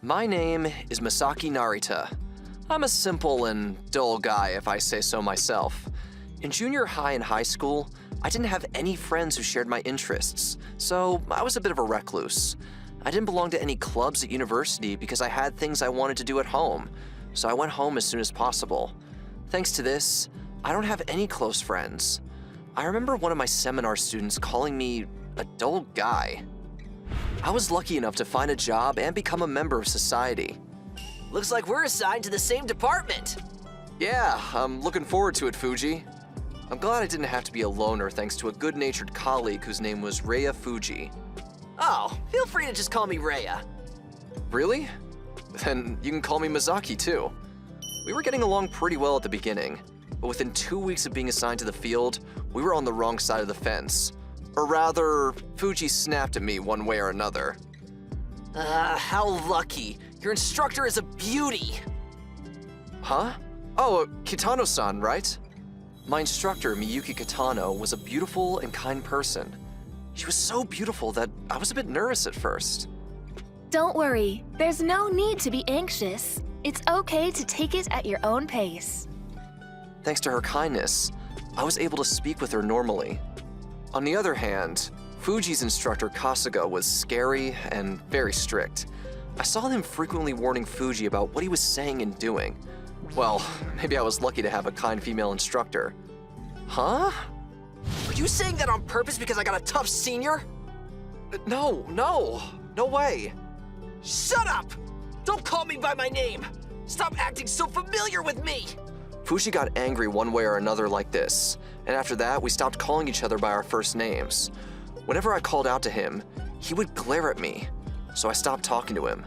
My name is Masaki Narita. I'm a simple and dull guy, if I say so myself. In junior high and high school, I didn't have any friends who shared my interests, so I was a bit of a recluse. I didn't belong to any clubs at university because I had things I wanted to do at home, so I went home as soon as possible. Thanks to this, I don't have any close friends. I remember one of my seminar students calling me a dull guy. I was lucky enough to find a job and become a member of society. Looks like we're assigned to the same department. Yeah, I'm looking forward to it, Fuji. I'm glad I didn't have to be a loner thanks to a good-natured colleague whose name was Rhea Fuji. Oh, feel free to just call me Rhea. Really? Then you can call me Mizaki too. We were getting along pretty well at the beginning, but within 2 weeks of being assigned to the field, we were on the wrong side of the fence. Or rather, Fuji snapped at me one way or another. How lucky. Your instructor is a beauty. Huh? Oh, Kitano-san, right? My instructor, Miyuki Kitano, was a beautiful and kind person. She was so beautiful that I was a bit nervous at first. Don't worry, there's no need to be anxious. It's okay to take it at your own pace. Thanks to her kindness, I was able to speak with her normally. On the other hand, Fuji's instructor Kasuga was scary and very strict. I saw him frequently warning Fuji about what he was saying and doing. Well, maybe I was lucky to have a kind female instructor. Huh? Are you saying that on purpose because I got a tough senior? No way. Shut up! Don't call me by my name! Stop acting so familiar with me! Fuji got angry one way or another like this, and after that, we stopped calling each other by our first names. Whenever I called out to him, he would glare at me, so I stopped talking to him.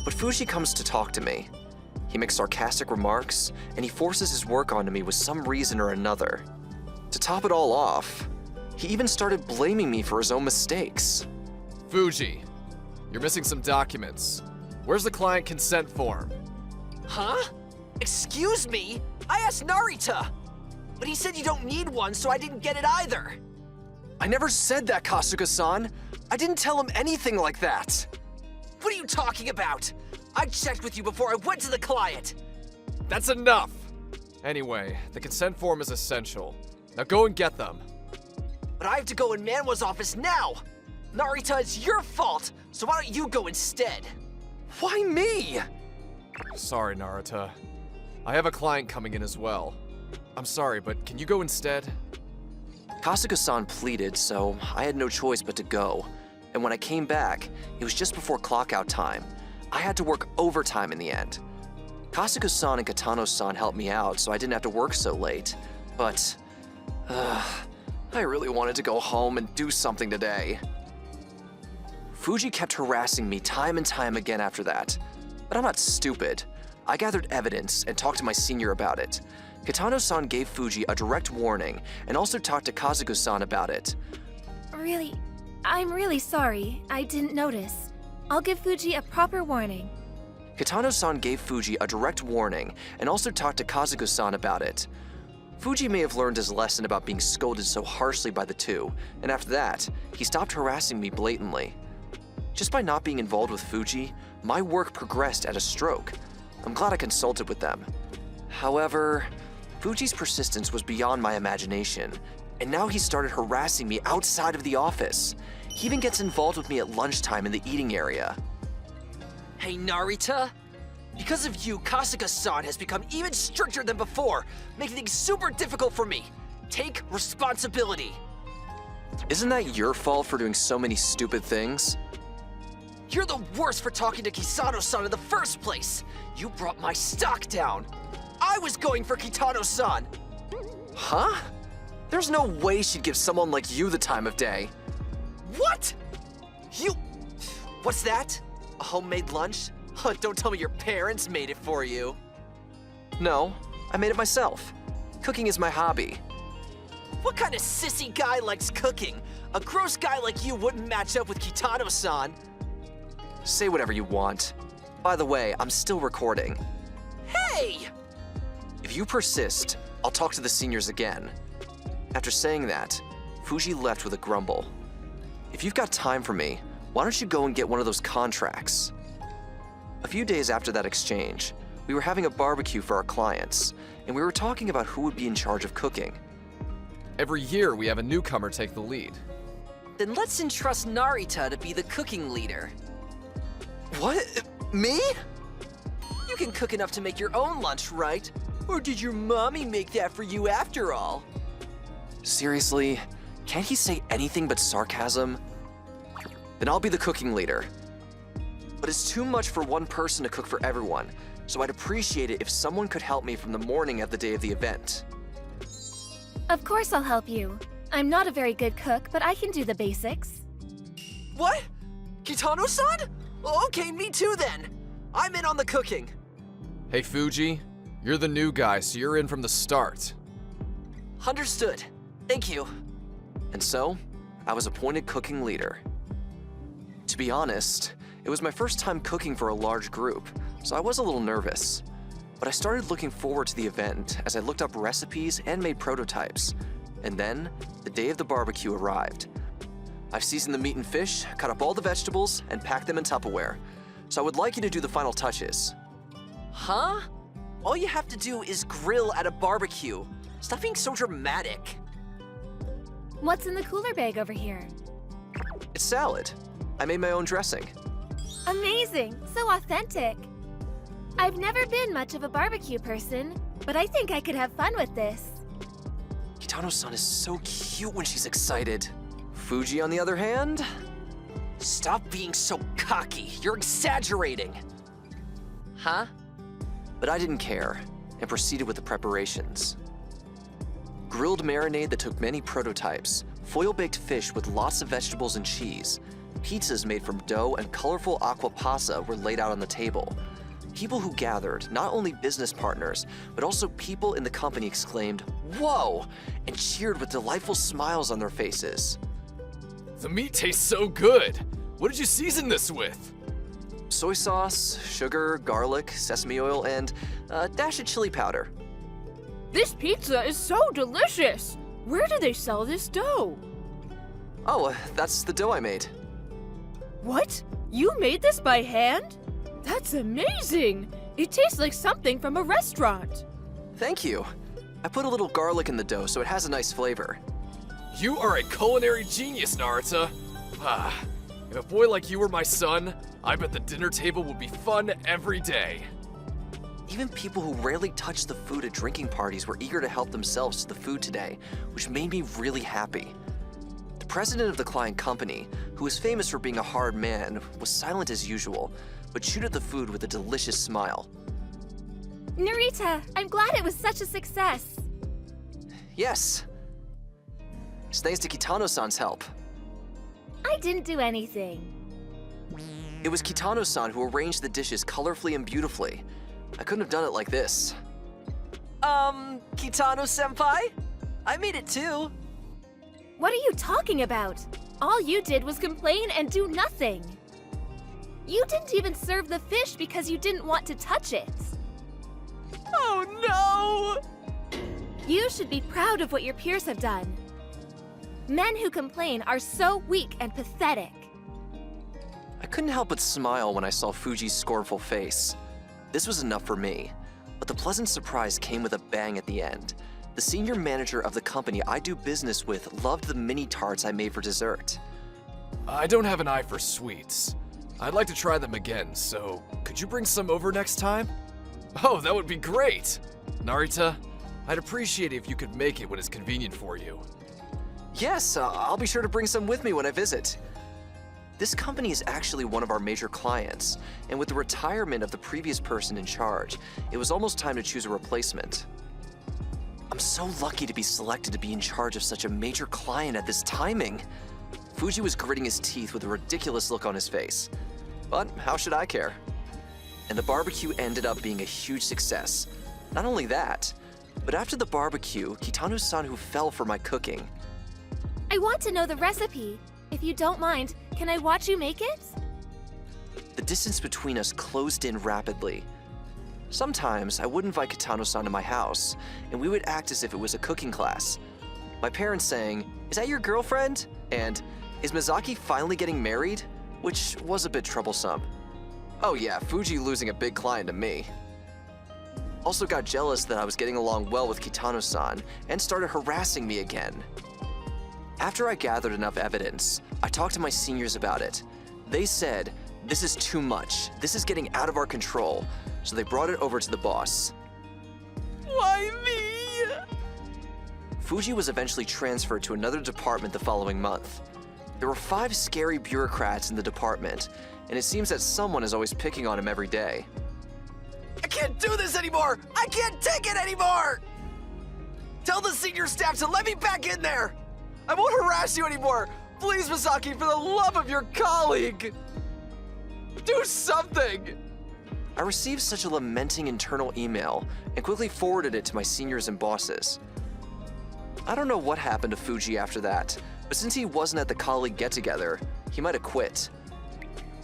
But Fuji comes to talk to me. He makes sarcastic remarks, and he forces his work onto me with some reason or another. To top it all off, he even started blaming me for his own mistakes. Fuji, you're missing some documents. Where's the client consent form? Huh? Excuse me? I asked Narita! But he said you don't need one, so I didn't get it either. I never said that, Kasuga-san. I didn't tell him anything like that. What are you talking about? I checked with you before I went to the client. That's enough! Anyway, the consent form is essential. Now go and get them. But I have to go in Manwa's office now! Narita, it's your fault, so why don't you go instead? Why me? Sorry, Narita. I have a client coming in as well. I'm sorry, but can you go instead? Kasuga-san pleaded, so I had no choice but to go. And when I came back, it was just before clock-out time. I had to work overtime in the end. Kasuga-san and Kitano-san helped me out, so I didn't have to work so late. But, I really wanted to go home and do something today. Fuji kept harassing me time and time again after that. But I'm not stupid. I gathered evidence and talked to my senior about it. Kitano-san gave Fuji a direct warning and also talked to Kazugu-san about it. I'm really sorry. I didn't notice. I'll give Fuji a proper warning. Kitano-san gave Fuji a direct warning and also talked to Kazugu-san about it. Fuji may have learned his lesson about being scolded so harshly by the two, and after that, he stopped harassing me blatantly. Just by not being involved with Fuji, my work progressed at a stroke. I'm glad I consulted with them. However, Fuji's persistence was beyond my imagination, and now he started harassing me outside of the office. He even gets involved with me at lunchtime in the eating area. Hey, Narita. Because of you, Kasuga-san has become even stricter than before, making things super difficult for me. Take responsibility. Isn't that your fault for doing so many stupid things? You're the worst for talking to Kisano-san in the first place. You brought my stock down. I was going for Kitano-san. Huh? There's no way she'd give someone like you the time of day. What? What's that? A homemade lunch? Don't tell me your parents made it for you. No, I made it myself. Cooking is my hobby. What kind of sissy guy likes cooking? A gross guy like you wouldn't match up with Kitano-san. Say whatever you want. By the way, I'm still recording. Hey! If you persist, I'll talk to the seniors again. After saying that, Fuji left with a grumble. If you've got time for me, why don't you go and get one of those contracts? A few days after that exchange, we were having a barbecue for our clients, and we were talking about who would be in charge of cooking. Every year, we have a newcomer take the lead. Then let's entrust Narita to be the cooking leader. What? Me? You can cook enough to make your own lunch, right? Or did your mommy make that for you after all? Seriously? Can't he say anything but sarcasm? Then I'll be the cooking leader. But it's too much for one person to cook for everyone, so I'd appreciate it if someone could help me from the morning of the day of the event. Of course I'll help you. I'm not a very good cook, but I can do the basics. What? Kitano-san? Okay, me too then. I'm in on the cooking. Hey, Fuji, you're the new guy, so you're in from the start. Understood. Thank you. And so, I was appointed cooking leader. To be honest, it was my first time cooking for a large group, so I was a little nervous. But I started looking forward to the event as I looked up recipes and made prototypes. And then, the day of the barbecue arrived. I've seasoned the meat and fish, cut up all the vegetables, and packed them in Tupperware. So I would like you to do the final touches. Huh? All you have to do is grill at a barbecue. Stop being so dramatic. What's in the cooler bag over here? It's salad. I made my own dressing. Amazing! So authentic! I've never been much of a barbecue person, but I think I could have fun with this. Kitano-san is so cute when she's excited. Fuji, on the other hand? Stop being so cocky. You're exaggerating. Huh? But I didn't care and proceeded with the preparations. Grilled marinade that took many prototypes, foil-baked fish with lots of vegetables and cheese, pizzas made from dough and colorful aqua pasta were laid out on the table. People who gathered, not only business partners, but also people in the company exclaimed, "Whoa!" and cheered with delightful smiles on their faces. The meat tastes so good. What did you season this with? Soy sauce, sugar, garlic, sesame oil, and a dash of chili powder. This pizza is so delicious! Where do they sell this dough? Oh, that's the dough I made. What? You made this by hand? That's amazing! It tastes like something from a restaurant. Thank you. I put a little garlic in the dough so it has a nice flavor. You are a culinary genius, Narita. If a boy like you were my son, I bet the dinner table would be fun every day. Even people who rarely touch the food at drinking parties were eager to help themselves to the food today, which made me really happy. The president of the client company, who was famous for being a hard man, was silent as usual, but chewed at the food with a delicious smile. Narita, I'm glad it was such a success. Yes. It's thanks to Kitano-san's help. I didn't do anything. It was Kitano-san who arranged the dishes colorfully and beautifully. I couldn't have done it like this. Kitano-senpai? I made it too. What are you talking about? All you did was complain and do nothing. You didn't even serve the fish because you didn't want to touch it. Oh no! You should be proud of what your peers have done. Men who complain are so weak and pathetic. I couldn't help but smile when I saw Fuji's scornful face. This was enough for me, but the pleasant surprise came with a bang at the end. The senior manager of the company I do business with loved the mini tarts I made for dessert. I don't have an eye for sweets. I'd like to try them again, so could you bring some over next time? Oh, that would be great! Narita, I'd appreciate it if you could make it when it's convenient for you. Yes, I'll be sure to bring some with me when I visit. This company is actually one of our major clients, and with the retirement of the previous person in charge, it was almost time to choose a replacement. I'm so lucky to be selected to be in charge of such a major client at this timing. Fuji was gritting his teeth with a ridiculous look on his face. But how should I care? And the barbecue ended up being a huge success. Not only that, but after the barbecue, Kitano-san who fell for my cooking. I want to know the recipe. If you don't mind, can I watch you make it? The distance between us closed in rapidly. Sometimes I would invite Kitano-san to my house, and we would act as if it was a cooking class. My parents saying, "Is that your girlfriend?" and "Is Mizaki finally getting married?" which was a bit troublesome. Oh yeah, Fuji losing a big client to me. Also got jealous that I was getting along well with Kitano-san and started harassing me again. After I gathered enough evidence, I talked to my seniors about it. They said, this is too much, this is getting out of our control, so they brought it over to the boss. Why me? Fuji was eventually transferred to another department the following month. There were 5 scary bureaucrats in the department, and it seems that someone is always picking on him every day. I can't do this anymore! I can't take it anymore! Tell the senior staff to let me back in there! I won't harass you anymore! Please, Misaki, for the love of your colleague! Do something! I received such a lamenting internal email and quickly forwarded it to my seniors and bosses. I don't know what happened to Fuji after that, but since he wasn't at the colleague get-together, he might have quit.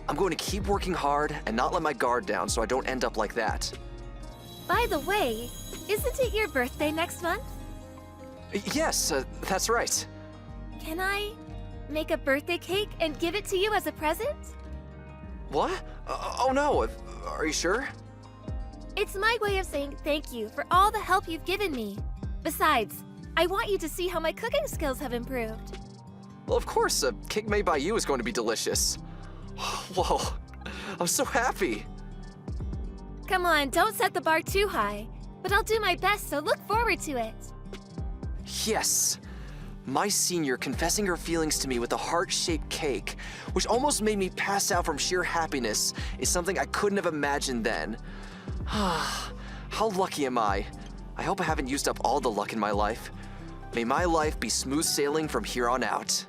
I'm going to keep working hard and not let my guard down so I don't end up like that. By the way, isn't it your birthday next month? Yes, that's right. Can I make a birthday cake and give it to you as a present? What? Oh no, are you sure? It's my way of saying thank you for all the help you've given me. Besides, I want you to see how my cooking skills have improved. Well, of course, a cake made by you is going to be delicious. Whoa, I'm so happy. Come on, don't set the bar too high, but I'll do my best, so look forward to it. Yes! My senior confessing her feelings to me with a heart-shaped cake, which almost made me pass out from sheer happiness, is something I couldn't have imagined then. How lucky am I? I hope I haven't used up all the luck in my life. May my life be smooth sailing from here on out.